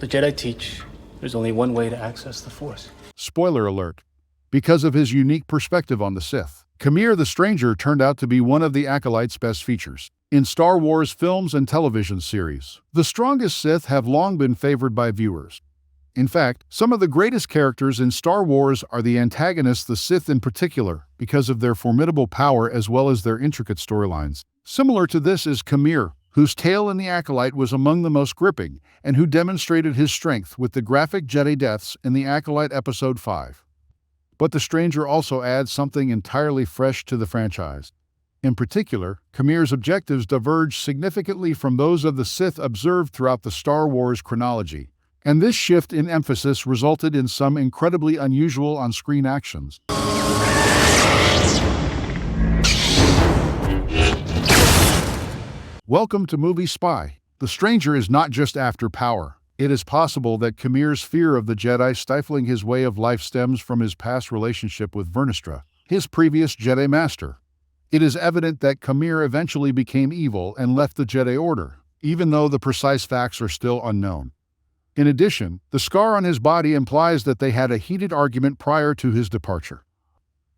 The Jedi teach there's only one way to access the Force. Spoiler alert. Because of his unique perspective on the Sith, Qimir the Stranger turned out to be one of the Acolyte's best features. In Star Wars films and television series, the strongest Sith have long been favored by viewers. In fact, some of the greatest characters in Star Wars are the antagonists, the Sith in particular, because of their formidable power as well as their intricate storylines. Similar to this is Qimir, whose tale in the Acolyte was among the most gripping, and who demonstrated his strength with the graphic Jedi deaths in the Acolyte Episode 5. But the Stranger also adds something entirely fresh to the franchise. In particular, Qimir's objectives diverge significantly from those of the Sith observed throughout the Star Wars chronology, and this shift in emphasis resulted in some incredibly unusual on-screen actions. Welcome to Movie Spy. The Stranger is not just after power. It is possible that Qimir's fear of the Jedi stifling his way of life stems from his past relationship with Vernestra, his previous Jedi Master. It is evident that Qimir eventually became evil and left the Jedi Order, even though the precise facts are still unknown. In addition, the scar on his body implies that they had a heated argument prior to his departure.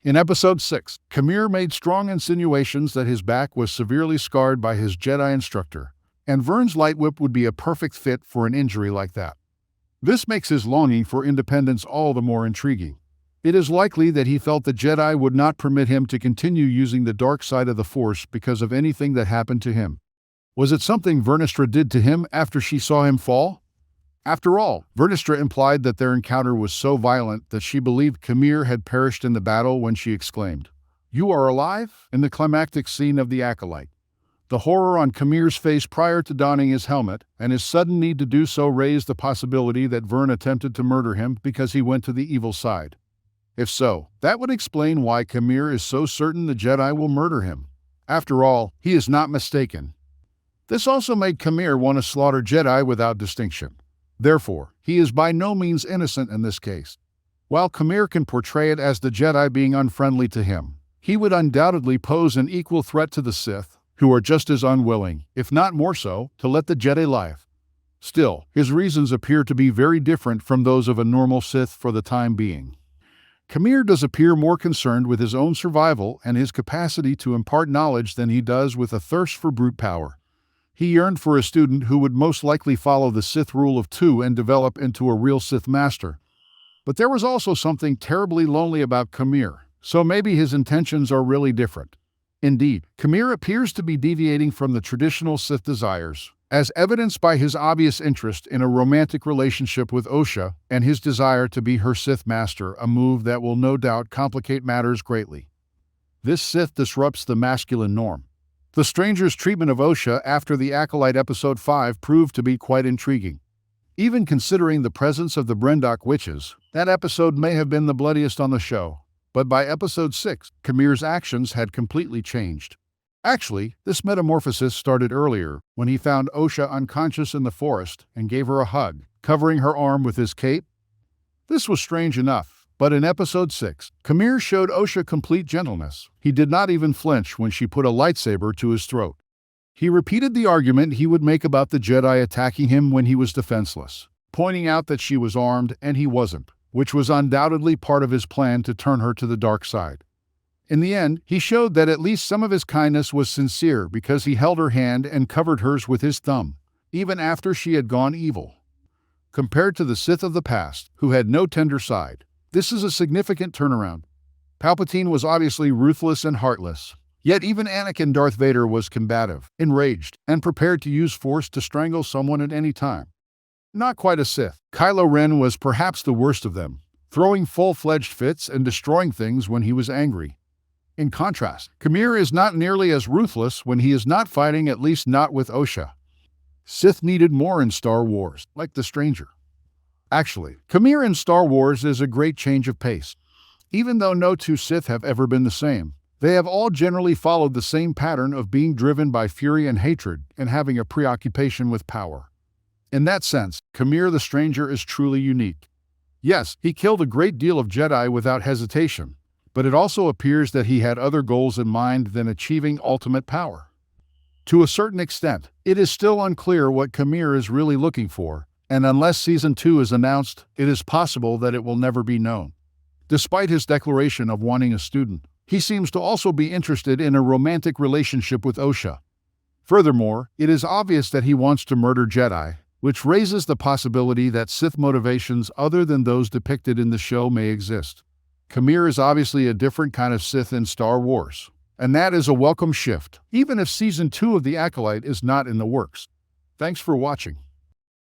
In Episode 6, Qimir made strong insinuations that his back was severely scarred by his Jedi instructor, and Vern's light whip would be a perfect fit for an injury like that. This makes his longing for independence all the more intriguing. It is likely that he felt the Jedi would not permit him to continue using the dark side of the Force because of anything that happened to him. Was it something Vernestra did to him after she saw him fall? After all, Vernestra implied that their encounter was so violent that she believed Qimir had perished in the battle when she exclaimed, "You are alive?" in the climactic scene of the Acolyte. The horror on Qimir's face prior to donning his helmet and his sudden need to do so raised the possibility that Vern attempted to murder him because he went to the evil side. If so, that would explain why Qimir is so certain the Jedi will murder him. After all, he is not mistaken. This also made Qimir want to slaughter Jedi without distinction. Therefore, he is by no means innocent in this case. While Qimir can portray it as the Jedi being unfriendly to him, he would undoubtedly pose an equal threat to the Sith, who are just as unwilling, if not more so, to let the Jedi live. Still, his reasons appear to be very different from those of a normal Sith for the time being. Qimir does appear more concerned with his own survival and his capacity to impart knowledge than he does with a thirst for brute power. He yearned for a student who would most likely follow the Sith rule of two and develop into a real Sith master. But there was also something terribly lonely about Qimir, so maybe his intentions are really different. Indeed, Qimir appears to be deviating from the traditional Sith desires, as evidenced by his obvious interest in a romantic relationship with Osha and his desire to be her Sith master, a move that will no doubt complicate matters greatly. This Sith disrupts the masculine norm. The Stranger's treatment of Osha after the Acolyte Episode 5 proved to be quite intriguing. Even considering the presence of the Brendok witches, that episode may have been the bloodiest on the show. But by Episode 6, Qimir's actions had completely changed. Actually, this metamorphosis started earlier, when he found Osha unconscious in the forest and gave her a hug, covering her arm with his cape. This was strange enough, but in Episode 6, Qimir showed Osha complete gentleness. He did not even flinch when she put a lightsaber to his throat. He repeated the argument he would make about the Jedi attacking him when he was defenseless, pointing out that she was armed and he wasn't, which was undoubtedly part of his plan to turn her to the dark side. In the end, he showed that at least some of his kindness was sincere because he held her hand and covered hers with his thumb, even after she had gone evil. Compared to the Sith of the past, who had no tender side, this is a significant turnaround. Palpatine was obviously ruthless and heartless, yet even Anakin Darth Vader was combative, enraged, and prepared to use force to strangle someone at any time. Not quite a Sith, Kylo Ren was perhaps the worst of them, throwing full-fledged fits and destroying things when he was angry. In contrast, Qimir is not nearly as ruthless when he is not fighting, at least not with Osha. Sith needed more in Star Wars, like the Stranger. Actually, Qimir in Star Wars is a great change of pace. Even though no two Sith have ever been the same, they have all generally followed the same pattern of being driven by fury and hatred and having a preoccupation with power. In that sense, Qimir the Stranger is truly unique. Yes, he killed a great deal of Jedi without hesitation, but it also appears that he had other goals in mind than achieving ultimate power. To a certain extent, it is still unclear what Qimir is really looking for, And unless Season 2 is announced, it is possible that it will never be known. Despite his declaration of wanting a student, he seems to also be interested in a romantic relationship with Osha. Furthermore, it is obvious that he wants to murder Jedi, which raises the possibility that Sith motivations other than those depicted in the show may exist. Qimir is obviously a different kind of Sith in Star Wars, and that is a welcome shift, even if Season 2 of The Acolyte is not in the works. Thanks for watching.